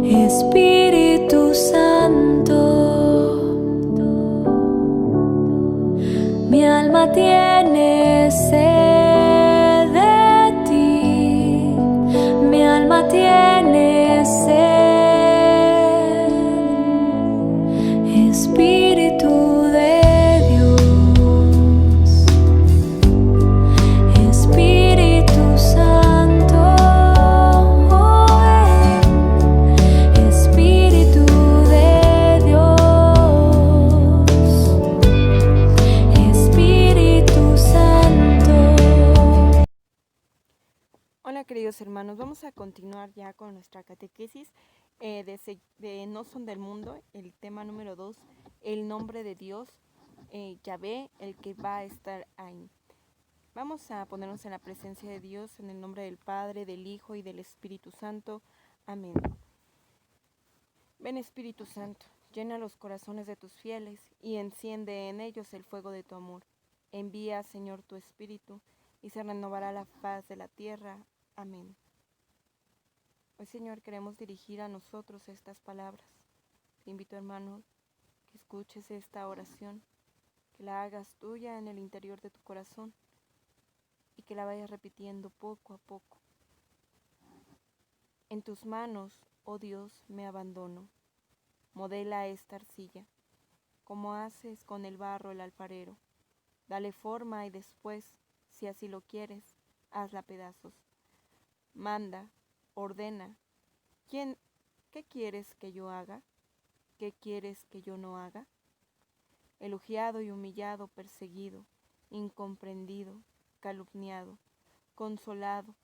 Espíritu Santo, mi alma tiene sed de ti, mi alma tiene sed. Espíritu de Dios, Espíritu Santo, Espíritu de Dios, Espíritu Santo. Hola queridos hermanos, vamos a continuar ya con nuestra catequesis de No son del mundo, el tema número 2, el nombre de Dios, Yahvé, el que va a estar ahí. Vamos a ponernos en la presencia de Dios en el nombre del Padre, del Hijo y del Espíritu Santo. Amén. Ven Espíritu Santo, llena los corazones de tus fieles y enciende en ellos el fuego de tu amor. Envía, Señor, tu Espíritu y se renovará la faz de la tierra. Amén. Hoy, Señor, queremos dirigir a nosotros estas palabras. Te invito, hermano, que escuches esta oración, que la hagas tuya en el interior de tu corazón y que la vayas repitiendo poco a poco. En tus manos, oh Dios, me abandono. Modela esta arcilla, como haces con el barro el alfarero. Dale forma y después, si así lo quieres, hazla pedazos. Manda, ordena. ¿Qué quieres que yo haga? ¿Qué quieres que yo no haga? Elogiado y humillado, perseguido, incomprendido, calumniado, consolado,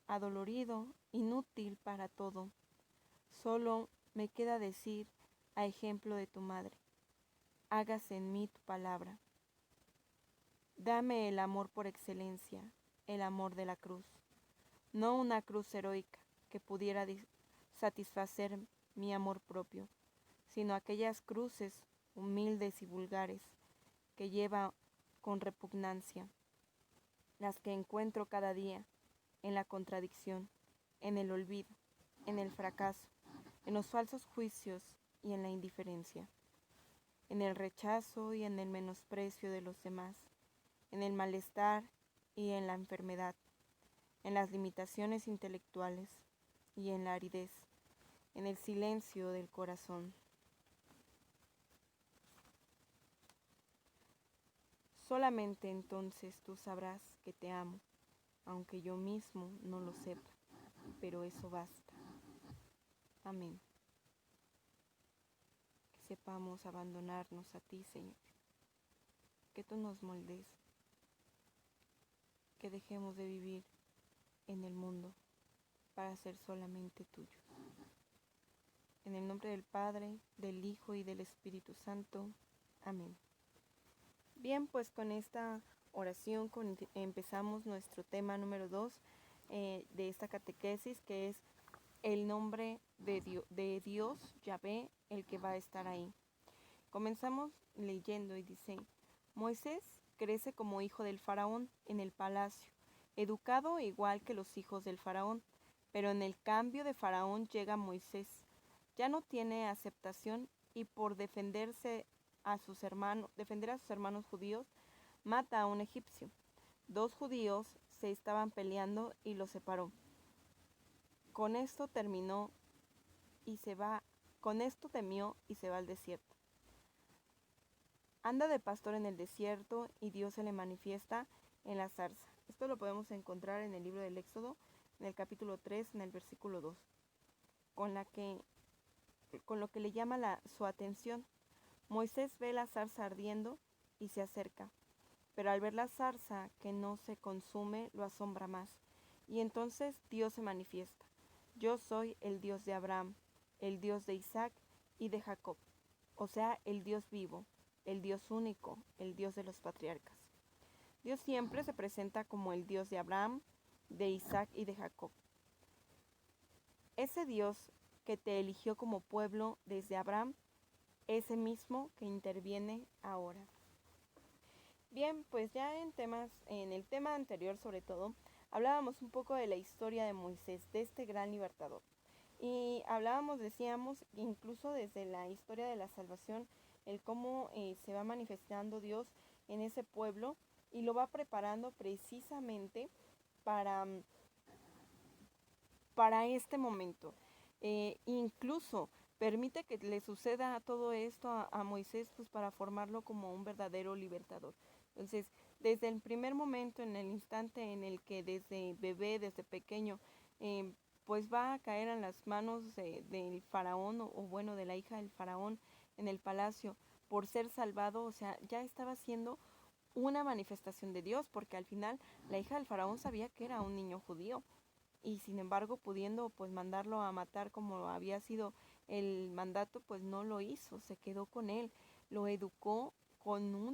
adolorido, inútil para todo. Solo me queda decir, a ejemplo de tu madre, hágase en mí tu palabra. Dame el amor por excelencia, el amor de la cruz. No una cruz heroica que pudiera satisfacer mi amor propio, sino aquellas cruces humildes y vulgares que lleva con repugnancia, las que encuentro cada día en la contradicción, en el olvido, en el fracaso, en los falsos juicios y en la indiferencia, en el rechazo y en el menosprecio de los demás, en el malestar y en la enfermedad, en las limitaciones intelectuales y en la aridez, en el silencio del corazón. Solamente entonces tú sabrás que te amo, aunque yo mismo no lo sepa, pero eso basta. Amén. Que sepamos abandonarnos a ti, Señor, que tú nos moldes, que dejemos de vivir en el mundo para ser solamente tuyos. En el nombre del Padre, del Hijo y del Espíritu Santo. Amén. Bien, pues con esta oración empezamos nuestro tema número 2 de esta catequesis, que es el nombre de Dios, Yahvé, el que va a estar ahí. Comenzamos leyendo y dice: Moisés crece como hijo del faraón en el palacio, educado igual que los hijos del faraón, pero en el cambio de faraón llega Moisés. Ya no tiene aceptación y por defender a sus hermanos judíos, mata a un egipcio. 2 judíos se estaban peleando y los separó. Con esto temió y se va al desierto. Anda de pastor en el desierto y Dios se le manifiesta en la zarza. Esto lo podemos encontrar en el libro del Éxodo, en el capítulo 3, en el versículo 2, con lo que le llama su atención. Moisés ve la zarza ardiendo y se acerca, pero al ver la zarza que no se consume, lo asombra más. Y entonces Dios se manifiesta: Yo soy el Dios de Abraham, el Dios de Isaac y de Jacob, o sea, el Dios vivo, el Dios único, el Dios de los patriarcas. Dios siempre se presenta como el Dios de Abraham, de Isaac y de Jacob. Ese Dios que te eligió como pueblo desde Abraham, ese mismo que interviene ahora. Bien, pues ya en el tema anterior sobre todo, hablábamos un poco de la historia de Moisés, de este gran libertador. Y hablábamos, decíamos, incluso desde la historia de la salvación, el cómo se va manifestando Dios en ese pueblo y lo va preparando precisamente para, para este momento. Incluso permite que le suceda todo esto a Moisés pues para formarlo como un verdadero libertador. Entonces, desde el primer momento, en el instante en el que desde bebé, desde pequeño, eh, pues va a caer en las manos del faraón o bueno, de la hija del faraón en el palacio por ser salvado, o sea, ya estaba siendo una manifestación de Dios, porque al final la hija del faraón sabía que era un niño judío y sin embargo pudiendo pues mandarlo a matar como había sido el mandato, pues no lo hizo, se quedó con él, lo educó con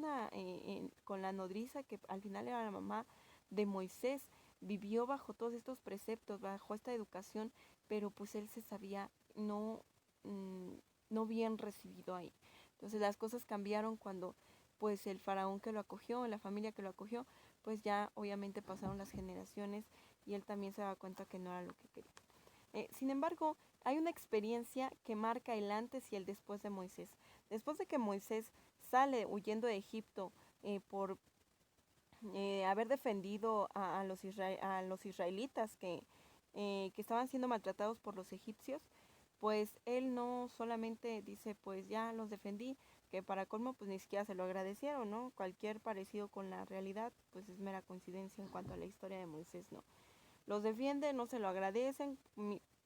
con la nodriza que al final era la mamá de Moisés, vivió bajo todos estos preceptos, bajo esta educación, pero pues él se sabía no, no bien recibido ahí. Entonces las cosas cambiaron cuando pues el faraón que lo acogió, la familia que lo acogió, pues ya obviamente pasaron las generaciones y él también se daba cuenta que no era lo que quería. Sin embargo, hay una experiencia que marca el antes y el después de Moisés. Después de que Moisés sale huyendo de Egipto por haber defendido a los israelitas que estaban siendo maltratados por los egipcios, pues él no solamente dice, pues ya los defendí, que para colmo pues ni siquiera se lo agradecieron, ¿no? Cualquier parecido con la realidad pues es mera coincidencia en cuanto a la historia de Moisés, ¿no? Los defiende, no se lo agradecen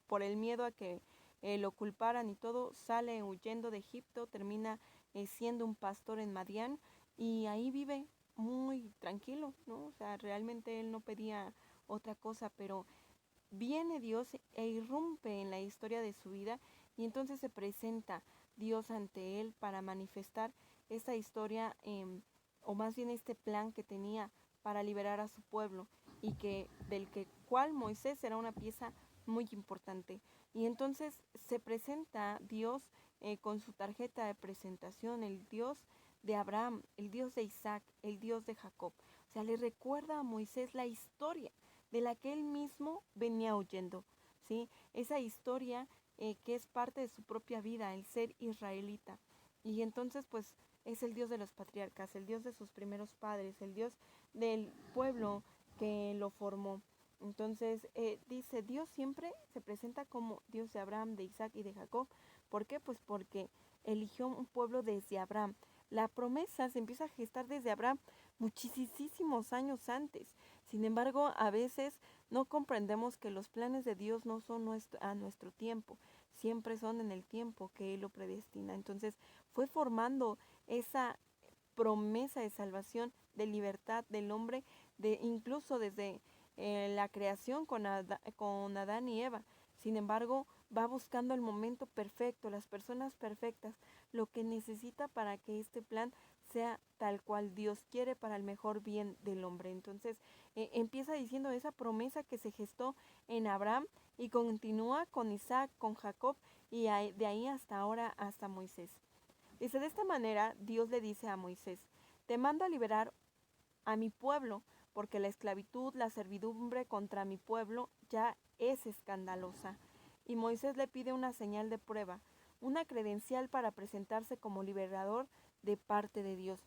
por el miedo a que lo culparan y todo, sale huyendo de Egipto, termina siendo un pastor en Madián y ahí vive muy tranquilo, ¿no? O sea, realmente él no pedía otra cosa, pero viene Dios e irrumpe en la historia de su vida y entonces se presenta Dios ante él para manifestar esta historia o más bien este plan que tenía para liberar a su pueblo y que del que cual Moisés era una pieza muy importante. Y entonces se presenta Dios con su tarjeta de presentación, el Dios de Abraham, el Dios de Isaac, el Dios de Jacob. O sea, le recuerda a Moisés la historia de la que él mismo venía huyendo, ¿sí? Esa historia que es parte de su propia vida, el ser israelita. Y entonces, pues, es el Dios de los patriarcas, el Dios de sus primeros padres, el Dios del pueblo que lo formó. Entonces, dice, Dios siempre se presenta como Dios de Abraham, de Isaac y de Jacob. ¿Por qué? Pues porque eligió un pueblo desde Abraham. La promesa se empieza a gestar desde Abraham muchísimos años antes. Sin embargo, a veces no comprendemos que los planes de Dios no son a nuestro tiempo, siempre son en el tiempo que Él lo predestina. Entonces, fue formando esa promesa de salvación, de libertad del hombre, incluso desde la creación con Adán y Eva. Sin embargo, va buscando el momento perfecto, las personas perfectas, lo que necesita para que este plan sea tal cual Dios quiere para el mejor bien del hombre. Entonces, empieza diciendo esa promesa que se gestó en Abraham y continúa con Isaac, con Jacob y de ahí hasta ahora, hasta Moisés. Dice, de esta manera Dios le dice a Moisés, te mando a liberar a mi pueblo, porque la esclavitud, la servidumbre contra mi pueblo ya es escandalosa. Y Moisés le pide una señal de prueba, una credencial para presentarse como liberador de parte de Dios.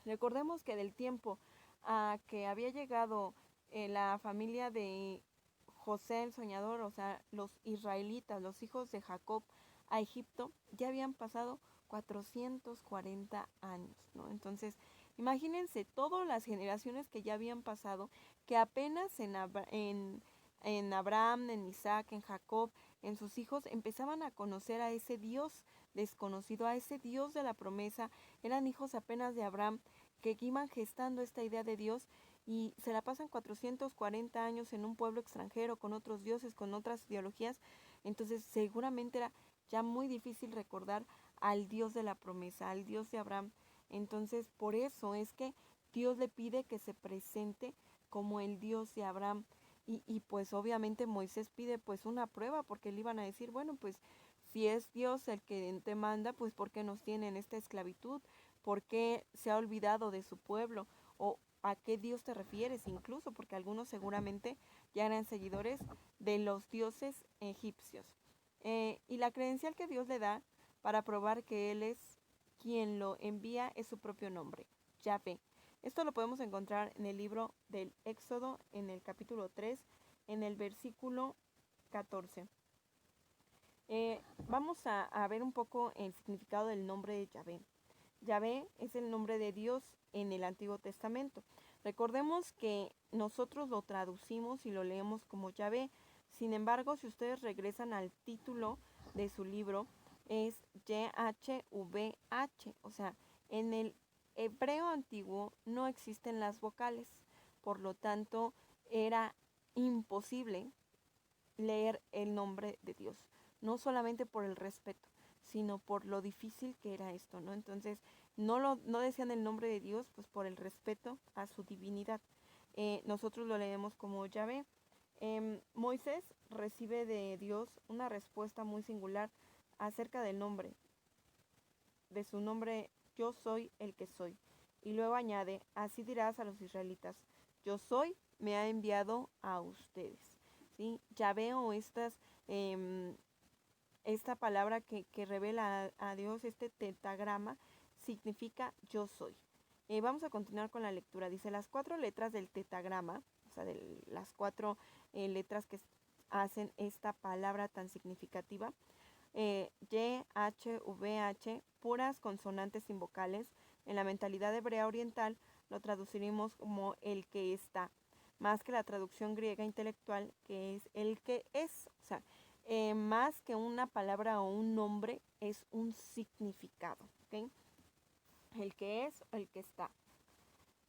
Recordemos que del tiempo a que había llegado la familia de José el soñador, o sea, los israelitas, los hijos de Jacob a Egipto, ya habían pasado 440 años, ¿no? Entonces, imagínense todas las generaciones que ya habían pasado, que apenas en Abraham, en Isaac, en Jacob, en sus hijos, empezaban a conocer a ese Dios desconocido, a ese Dios de la promesa, eran hijos apenas de Abraham, que iban gestando esta idea de Dios y se la pasan 440 años en un pueblo extranjero, con otros dioses, con otras ideologías, entonces seguramente era ya muy difícil recordar al Dios de la promesa, al Dios de Abraham. Entonces, por eso es que Dios le pide que se presente como el Dios de Abraham. Y pues obviamente Moisés pide pues una prueba porque le iban a decir, bueno, pues si es Dios el que te manda, pues ¿por qué nos tiene en esta esclavitud? ¿Por qué se ha olvidado de su pueblo? ¿O a qué Dios te refieres incluso? Porque algunos seguramente ya eran seguidores de los dioses egipcios. Y la credencial que Dios le da para probar que Él es quien lo envía es su propio nombre, Yahvé. Esto lo podemos encontrar en el libro del Éxodo, en el capítulo 3, en el versículo 14. Vamos a ver un poco el significado del nombre de Yahvé. Yahvé es el nombre de Dios en el Antiguo Testamento. Recordemos que nosotros lo traducimos y lo leemos como Yahvé. Sin embargo, si ustedes regresan al título de su libro, es YHVH. O sea, en el hebreo antiguo no existen las vocales. Por lo tanto, era imposible leer el nombre de Dios. No solamente por el respeto, sino por lo difícil que era esto, ¿no? Entonces, no decían el nombre de Dios, pues por el respeto a su divinidad. Nosotros lo leemos como Yahvé. Moisés recibe de Dios una respuesta muy singular acerca del nombre, de su nombre, yo soy el que soy. Y luego añade, así dirás a los israelitas, yo soy, me ha enviado a ustedes. ¿Sí? Yahvé o esta palabra que revela a Dios, este tetagrama, significa yo soy. Vamos a continuar con la lectura. Dice, las 4 letras del tetagrama, o sea, de las 4 letras que hacen esta palabra tan significativa, Y, H, V, H, puras consonantes sin vocales, en la mentalidad hebrea oriental lo traduciremos como el que está, más que la traducción griega intelectual que es el que es. O sea, más que una palabra o un nombre, es un significado. ¿Okay? El que es, el que está.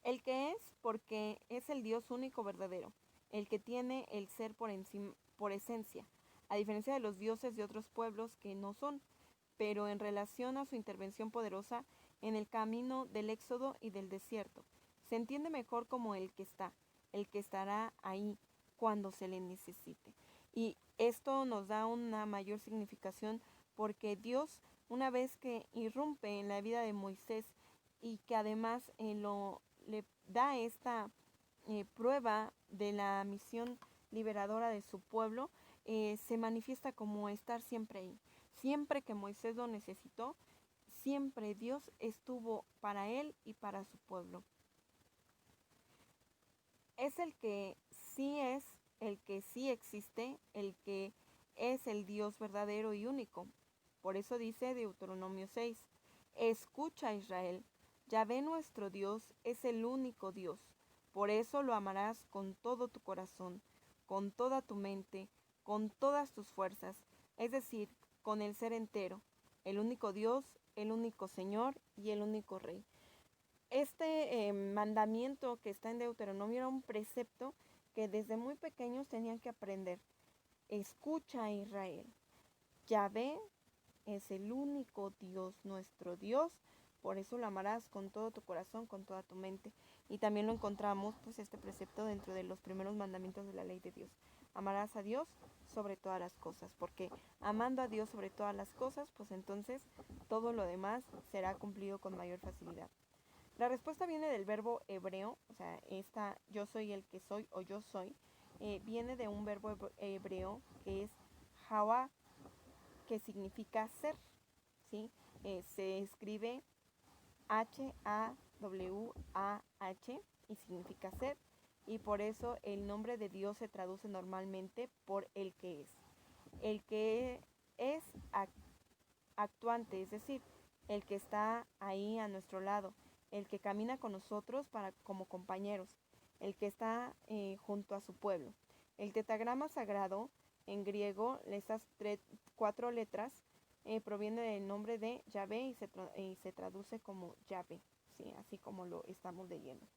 El que es porque es el Dios único verdadero, el que tiene el ser por esencia, a diferencia de los dioses de otros pueblos que no son, pero en relación a su intervención poderosa en el camino del éxodo y del desierto. Se entiende mejor como el que está, el que estará ahí cuando se le necesite. Y esto nos da una mayor significación porque Dios, una vez que irrumpe en la vida de Moisés y que además le da esta prueba de la misión liberadora de su pueblo, se manifiesta como estar siempre ahí. Siempre que Moisés lo necesitó, siempre Dios estuvo para él y para su pueblo. Es el que sí existe, el que es el Dios verdadero y único. Por eso dice Deuteronomio 6, escucha Israel, Yahvé nuestro Dios es el único Dios. Por eso lo amarás con todo tu corazón, con toda tu mente, con todas tus fuerzas, es decir, con el ser entero, el único Dios, el único Señor y el único Rey. Este mandamiento que está en Deuteronomio era un precepto que desde muy pequeños tenían que aprender. Escucha Israel, Yahvé es el único Dios, nuestro Dios, por eso lo amarás con todo tu corazón, con toda tu mente. Y también lo encontramos, pues, este precepto dentro de los primeros mandamientos de la ley de Dios. Amarás a Dios sobre todas las cosas, porque amando a Dios sobre todas las cosas, pues entonces todo lo demás será cumplido con mayor facilidad. La respuesta viene del verbo hebreo, o sea, esta yo soy el que soy o yo soy, viene de un verbo hebreo que es hawa, que significa ser, ¿sí? Se escribe H-A-W-A-H y significa ser, y por eso el nombre de Dios se traduce normalmente por el que es. El que es actuante, es decir, el que está ahí a nuestro lado, el que camina con nosotros como compañeros, el que está junto a su pueblo. El tetagrama sagrado en griego, estas 4 letras, proviene del nombre de Yahvé y se traduce como Yahvé, ¿sí? Así como lo estamos leyendo.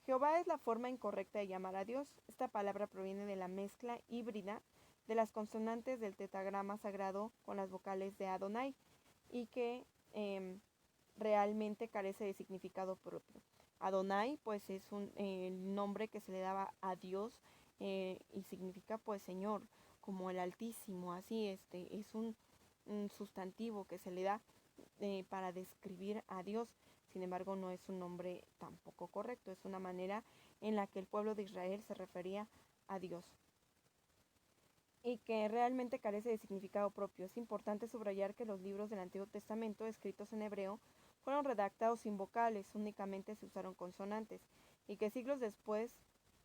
Jehová es la forma incorrecta de llamar a Dios. Esta palabra proviene de la mezcla híbrida de las consonantes del tetagrama sagrado con las vocales de Adonai y que realmente carece de significado propio. Adonai pues es el nombre que se le daba a Dios y significa pues Señor, como el Altísimo, así es un sustantivo que se le da para describir a Dios. Sin embargo, no es un nombre tampoco correcto, es una manera en la que el pueblo de Israel se refería a Dios y que realmente carece de significado propio. Es importante subrayar que los libros del Antiguo Testamento, escritos en hebreo, fueron redactados sin vocales, únicamente se usaron consonantes, y que siglos después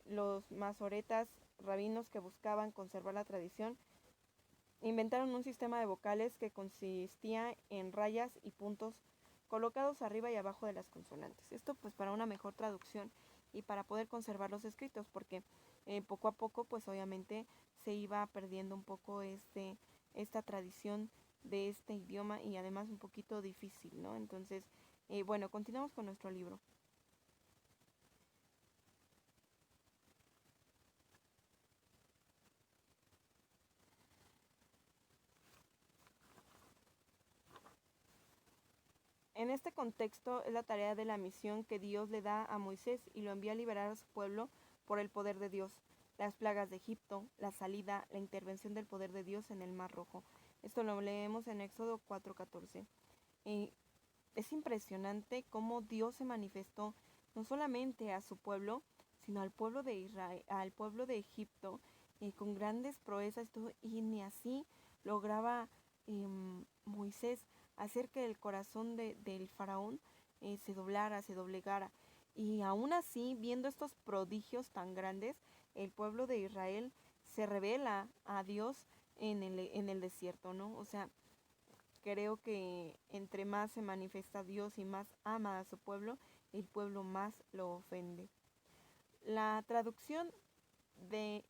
los masoretas, rabinos que buscaban conservar la tradición, inventaron un sistema de vocales que consistía en rayas y puntos colocados arriba y abajo de las consonantes. Esto pues para una mejor traducción y para poder conservar los escritos, porque poco a poco pues obviamente se iba perdiendo un poco esta tradición de este idioma y además un poquito difícil, ¿no? Entonces, bueno, continuamos con nuestro libro. En este contexto es la tarea de la misión que Dios le da a Moisés y lo envía a liberar a su pueblo por el poder de Dios. Las plagas de Egipto, la salida, la intervención del poder de Dios en el Mar Rojo. Esto lo leemos en Éxodo 4:14. Es impresionante cómo Dios se manifestó no solamente a su pueblo, sino al pueblo de Israel, al pueblo de Egipto, con grandes proezas y ni así lograba Moisés hacer que el corazón del faraón se doblara, se doblegara. Y aún así, viendo estos prodigios tan grandes, el pueblo de Israel se revela a Dios en el desierto, ¿no? O sea, creo que entre más se manifiesta Dios y más ama a su pueblo, el pueblo más lo ofende. La traducción de,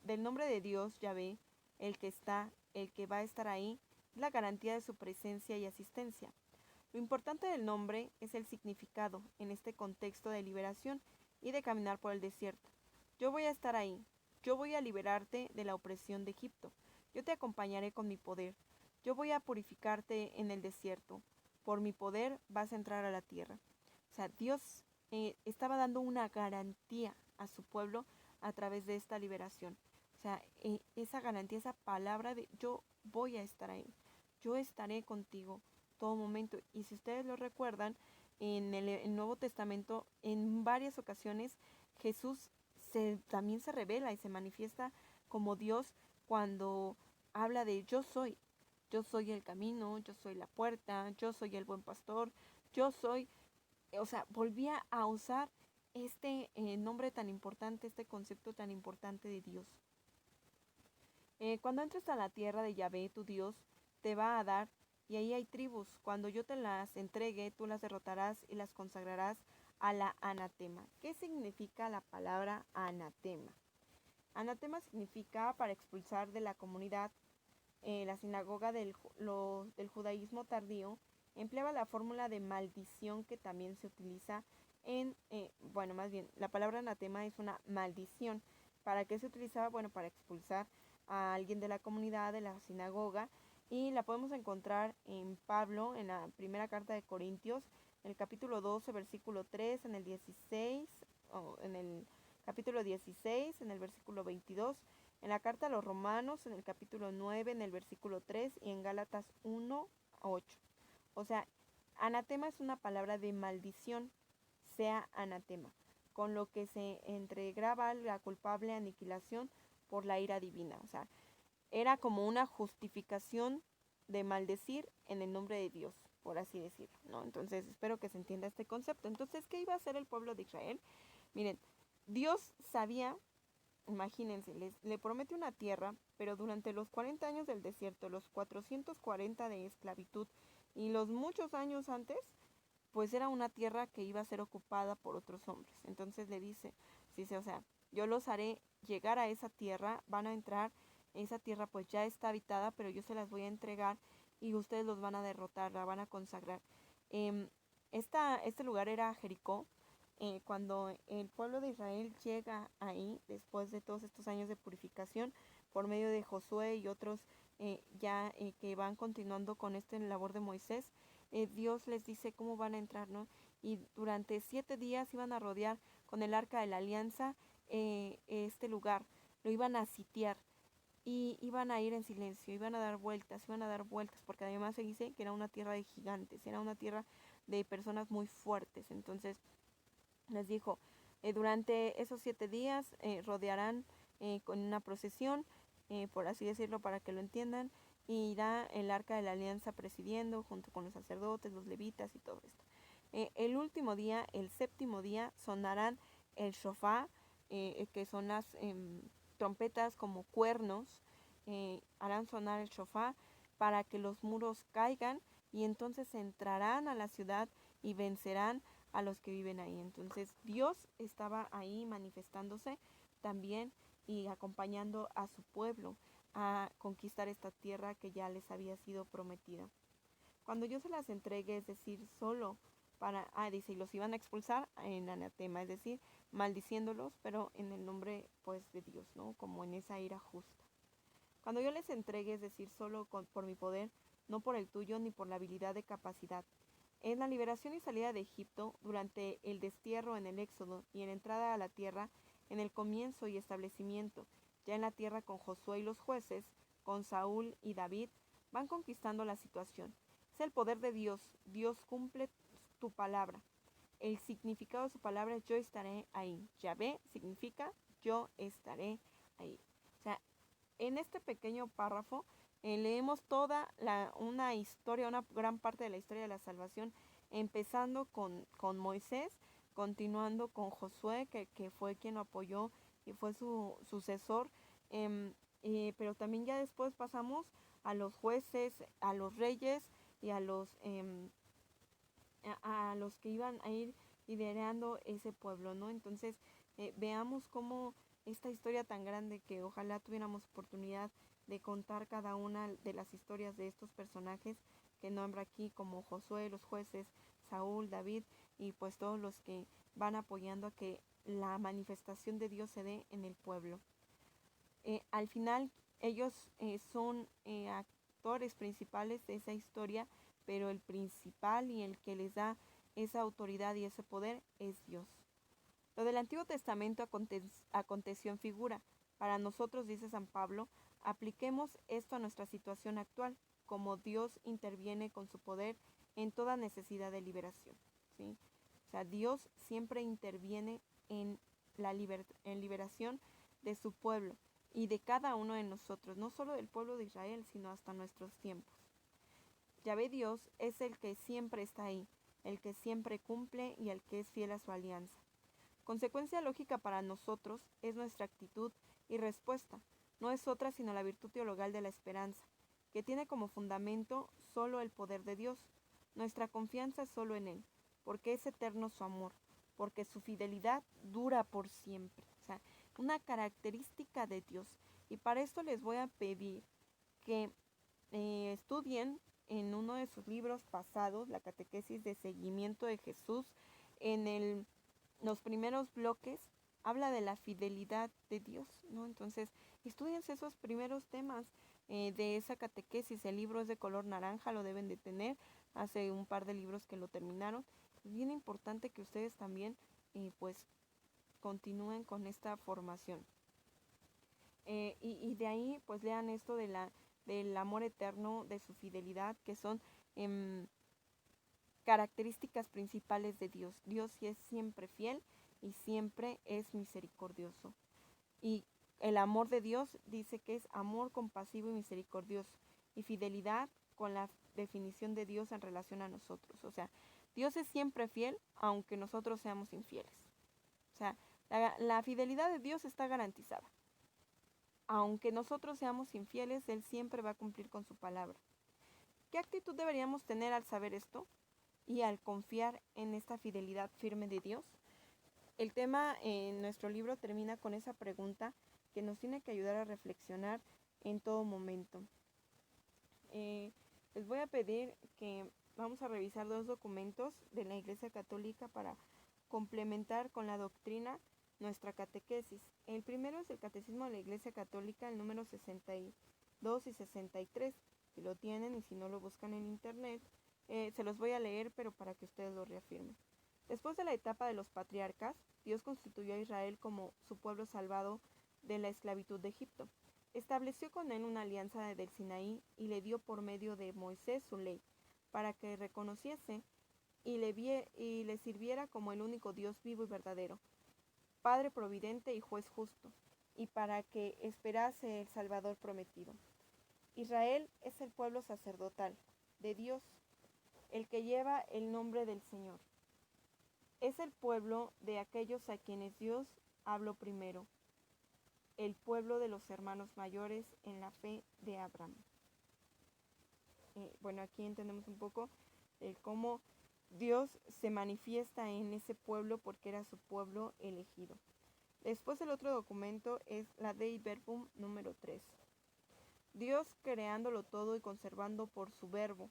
del nombre de Dios, Yahvé, el que está, el que va a estar ahí, es la garantía de su presencia y asistencia. Lo importante del nombre es el significado en este contexto de liberación y de caminar por el desierto. Yo voy a estar ahí, yo voy a liberarte de la opresión de Egipto, yo te acompañaré con mi poder, yo voy a purificarte en el desierto, por mi poder vas a entrar a la tierra. O sea, Dios estaba dando una garantía a su pueblo a través de esta liberación. O sea, esa garantía, esa palabra de yo voy a estar ahí, yo estaré contigo todo momento. Y si ustedes lo recuerdan, en el Nuevo Testamento, en varias ocasiones, Jesús también se revela y se manifiesta como Dios cuando habla de yo soy el camino, yo soy la puerta, yo soy el buen pastor, yo soy, o sea, volvía a usar este nombre tan importante, este concepto tan importante de Dios. Cuando entres a la tierra de Yahvé, tu Dios, te va a dar, y ahí hay tribus. Cuando yo te las entregue, tú las derrotarás y las consagrarás a la anatema. ¿Qué significa la palabra anatema? Anatema significa para expulsar de la comunidad. La sinagoga del judaísmo tardío empleaba la fórmula de maldición que también se utiliza bueno, más bien, la palabra anatema es una maldición. ¿Para qué se utilizaba? Bueno, para expulsar a alguien de la comunidad, de la sinagoga, y la podemos encontrar en Pablo, en la primera carta de Corintios, en el capítulo 12, versículo 3, en el 16, en el capítulo 16, en el versículo 22, en la carta a los Romanos, en el capítulo 9, en el versículo 3, y en Gálatas 1, 8. O sea, anatema es una palabra de maldición, sea anatema, con lo que se entregaba la culpable aniquilación por la ira divina. O sea, era como una justificación de maldecir en el nombre de Dios, por así decirlo, ¿no? Entonces, espero que se entienda este concepto. Entonces, ¿qué iba a hacer el pueblo de Israel? Miren, Dios sabía, imagínense, le promete una tierra, pero durante los 40 años del desierto, los 440 de esclavitud y los muchos años antes, pues era una tierra que iba a ser ocupada por otros hombres. Entonces le dice, o sea, yo los haré llegar a esa tierra, van a entrar, esa tierra pues ya está habitada, pero yo se las voy a entregar y ustedes los van a derrotar, la van a consagrar. Este lugar era Jericó. Cuando el pueblo de Israel llega ahí, después de todos estos años de purificación, por medio de Josué y otros que van continuando con esta labor de Moisés, Dios les dice cómo van a entrar, ¿no? Y durante 7 días iban a rodear con el arca de la alianza este lugar, lo iban a sitiar y iban a ir en silencio, iban a dar vueltas, porque además se dice que era una tierra de gigantes, era una tierra de personas muy fuertes. Entonces les dijo, Durante esos 7 días rodearán con una procesión, por así decirlo para que lo entiendan, y irá el arca de la alianza presidiendo junto con los sacerdotes, los levitas y todo esto. El último día, el 7º día, sonarán el shofar, que son las trompetas como cuernos, harán sonar el shofar para que los muros caigan y entonces entrarán a la ciudad y vencerán a los que viven ahí. Entonces Dios estaba ahí manifestándose también y acompañando a su pueblo a conquistar esta tierra que ya les había sido prometida. Cuando yo se las entregue, es decir, solo para, dice, y los iban a expulsar en anatema, es decir, maldiciéndolos, pero en el nombre pues de Dios, ¿no? Como en esa ira justa. Cuando yo les entregue, es decir, solo por mi poder, no por el tuyo ni por la habilidad de capacidad. En la liberación y salida de Egipto, durante el destierro en el Éxodo y en entrada a la tierra, en el comienzo y establecimiento, ya en la tierra con Josué y los jueces, con Saúl y David, van conquistando la situación. Es el poder de Dios. Dios cumple tu palabra. El significado de su palabra es yo estaré ahí. Yahvé significa yo estaré ahí. O sea, en este pequeño párrafo leemos toda una historia, una gran parte de la historia de la salvación, empezando con Moisés, continuando con Josué, que fue quien lo apoyó y fue su sucesor, pero también ya después pasamos a los jueces, a los reyes y a los que iban a ir liderando ese pueblo, ¿no? Entonces, veamos cómo esta historia tan grande, que ojalá tuviéramos oportunidad de contar cada una de las historias de estos personajes que nombra aquí, como Josué, los jueces, Saúl, David, y pues todos los que van apoyando a que la manifestación de Dios se dé en el pueblo. Al final, ellos son actores principales de esa historia, pero el principal y el que les da esa autoridad y ese poder es Dios. Lo del Antiguo Testamento aconteció en figura. Para nosotros, dice San Pablo, apliquemos esto a nuestra situación actual, como Dios interviene con su poder en toda necesidad de liberación, ¿sí? O sea, Dios siempre interviene en la liberación de su pueblo y de cada uno de nosotros, no solo del pueblo de Israel, sino hasta nuestros tiempos. Yahvé Dios es el que siempre está ahí, el que siempre cumple y el que es fiel a su alianza. Consecuencia lógica para nosotros es nuestra actitud y respuesta. No es otra sino la virtud teologal de la esperanza, que tiene como fundamento solo el poder de Dios. Nuestra confianza es solo en Él, porque es eterno su amor, porque su fidelidad dura por siempre. O sea, una característica de Dios. Y para esto les voy a pedir que estudien en uno de sus libros pasados, la catequesis de seguimiento de Jesús, en los primeros bloques habla de la fidelidad de Dios, ¿no? Entonces, estudiense esos primeros temas de esa catequesis. El libro es de color naranja, lo deben de tener. Hace un par de libros que lo terminaron. Es bien importante que ustedes también, pues, continúen con esta formación. Y de ahí, pues, lean esto del amor eterno, de su fidelidad, que son características principales de Dios. Dios sí es siempre fiel y siempre es misericordioso. Y el amor de Dios dice que es amor compasivo y misericordioso. Y fidelidad con la definición de Dios en relación a nosotros. O sea, Dios es siempre fiel aunque nosotros seamos infieles. O sea, la fidelidad de Dios está garantizada. Aunque nosotros seamos infieles, Él siempre va a cumplir con su palabra. ¿Qué actitud deberíamos tener al saber esto y al confiar en esta fidelidad firme de Dios? El tema en nuestro libro termina con esa pregunta que nos tiene que ayudar a reflexionar en todo momento. Les voy a pedir que vamos a revisar 2 documentos de la Iglesia Católica para complementar con la doctrina nuestra catequesis. El primero es el Catecismo de la Iglesia Católica, el número 62 y 63. Si lo tienen y si no lo buscan en internet, se los voy a leer, pero para que ustedes lo reafirmen. Después de la etapa de los patriarcas, Dios constituyó a Israel como su pueblo salvado de la esclavitud de Egipto. Estableció con él una alianza del Sinaí y le dio por medio de Moisés su ley, para que reconociese y le sirviera como el único Dios vivo y verdadero. Padre providente y juez justo, y para que esperase el Salvador prometido. Israel es el pueblo sacerdotal de Dios, el que lleva el nombre del Señor. Es el pueblo de aquellos a quienes Dios habló primero, el pueblo de los hermanos mayores en la fe de Abraham. Bueno, aquí entendemos un poco cómo Dios se manifiesta en ese pueblo porque era su pueblo elegido. Después el otro documento es la Dei Verbum número 3. Dios creándolo todo y conservándolo por su verbo,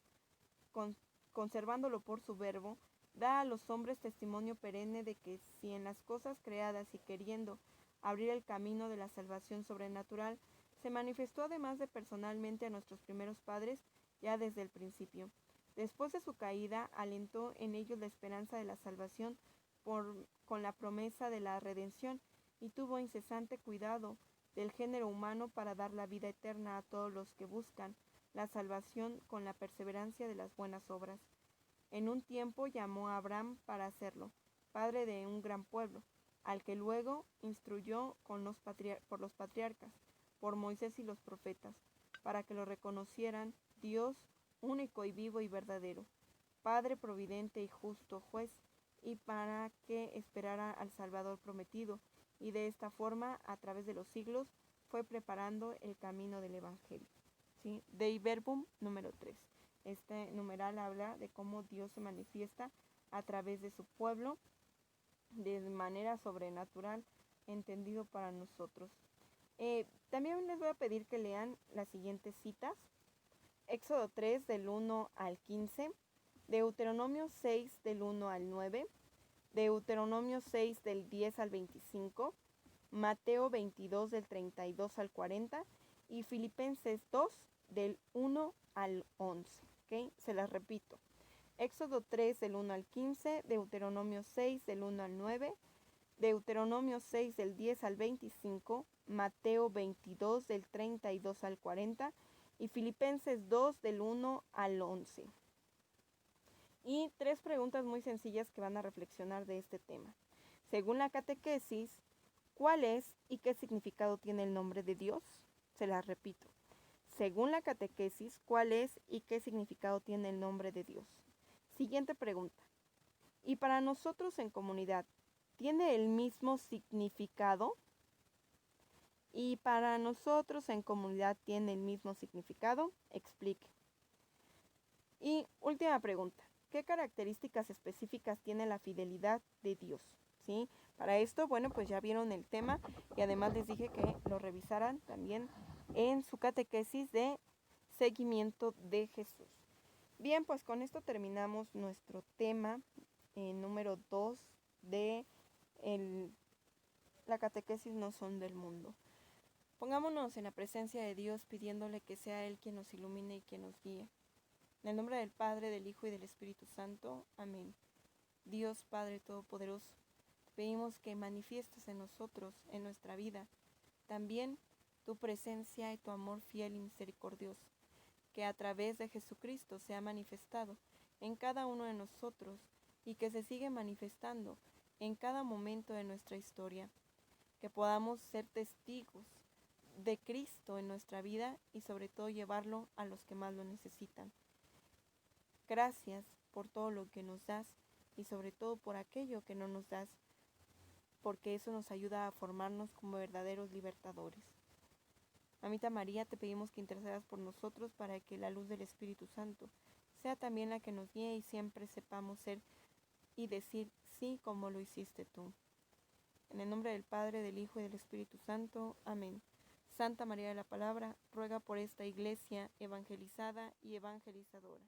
da a los hombres testimonio perenne de que si en las cosas creadas y queriendo abrir el camino de la salvación sobrenatural, se manifestó además de personalmente a nuestros primeros padres ya desde el principio. Después de su caída, alentó en ellos la esperanza de la salvación con la promesa de la redención, y tuvo incesante cuidado del género humano para dar la vida eterna a todos los que buscan la salvación con la perseverancia de las buenas obras. En un tiempo llamó a Abraham para hacerlo, padre de un gran pueblo, al que luego instruyó por los patriarcas, por Moisés y los profetas, para que lo reconocieran Dios único y vivo y verdadero, Padre providente y justo juez, y para que esperara al Salvador prometido, y de esta forma, a través de los siglos, fue preparando el camino del Evangelio. ¿Sí? Dei Verbum número 3. Este numeral habla de cómo Dios se manifiesta a través de su pueblo de manera sobrenatural, entendido para nosotros. También les voy a pedir que lean las siguientes citas. Éxodo 3 del 1 al 15, Deuteronomio 6 del 1 al 9, Deuteronomio 6 del 10 al 25, Mateo 22 del 32 al 40 y Filipenses 2 del 1 al 11. ¿Okay? Se las repito. Éxodo 3 del 1 al 15, Deuteronomio 6 del 1 al 9, Deuteronomio 6 del 10 al 25, Mateo 22 del 32 al 40 y Filipenses 2 del 1 al 11. Y 3 preguntas muy sencillas que van a reflexionar de este tema. Según la catequesis, ¿cuál es y qué significado tiene el nombre de Dios? Se las repito. Según la catequesis, ¿cuál es y qué significado tiene el nombre de Dios? Siguiente pregunta. ¿Y para nosotros en comunidad, tiene el mismo significado? ¿Y para nosotros en comunidad tiene el mismo significado? Explique. Y última pregunta. ¿Qué características específicas tiene la fidelidad de Dios? ¿Sí? Para esto, bueno, pues ya vieron el tema y además les dije que lo revisaran también en su catequesis de seguimiento de Jesús. Bien, pues con esto terminamos nuestro tema número 2 de la catequesis No Son del Mundo. Pongámonos en la presencia de Dios pidiéndole que sea Él quien nos ilumine y quien nos guíe. En el nombre del Padre, del Hijo y del Espíritu Santo. Amén. Dios Padre Todopoderoso, te pedimos que manifiestes en nosotros, en nuestra vida, también tu presencia y tu amor fiel y misericordioso, que a través de Jesucristo se ha manifestado en cada uno de nosotros y que se sigue manifestando en cada momento de nuestra historia, que podamos ser testigos de Cristo en nuestra vida y sobre todo llevarlo a los que más lo necesitan. Gracias por todo lo que nos das y sobre todo por aquello que no nos das, porque eso nos ayuda a formarnos como verdaderos libertadores. Mamita María, te pedimos que intercedas por nosotros para que la luz del Espíritu Santo sea también la que nos guíe y siempre sepamos ser y decir sí como lo hiciste tú. En el nombre del Padre, del Hijo y del Espíritu Santo. Amén. Santa María de la Palabra, ruega por esta iglesia evangelizada y evangelizadora.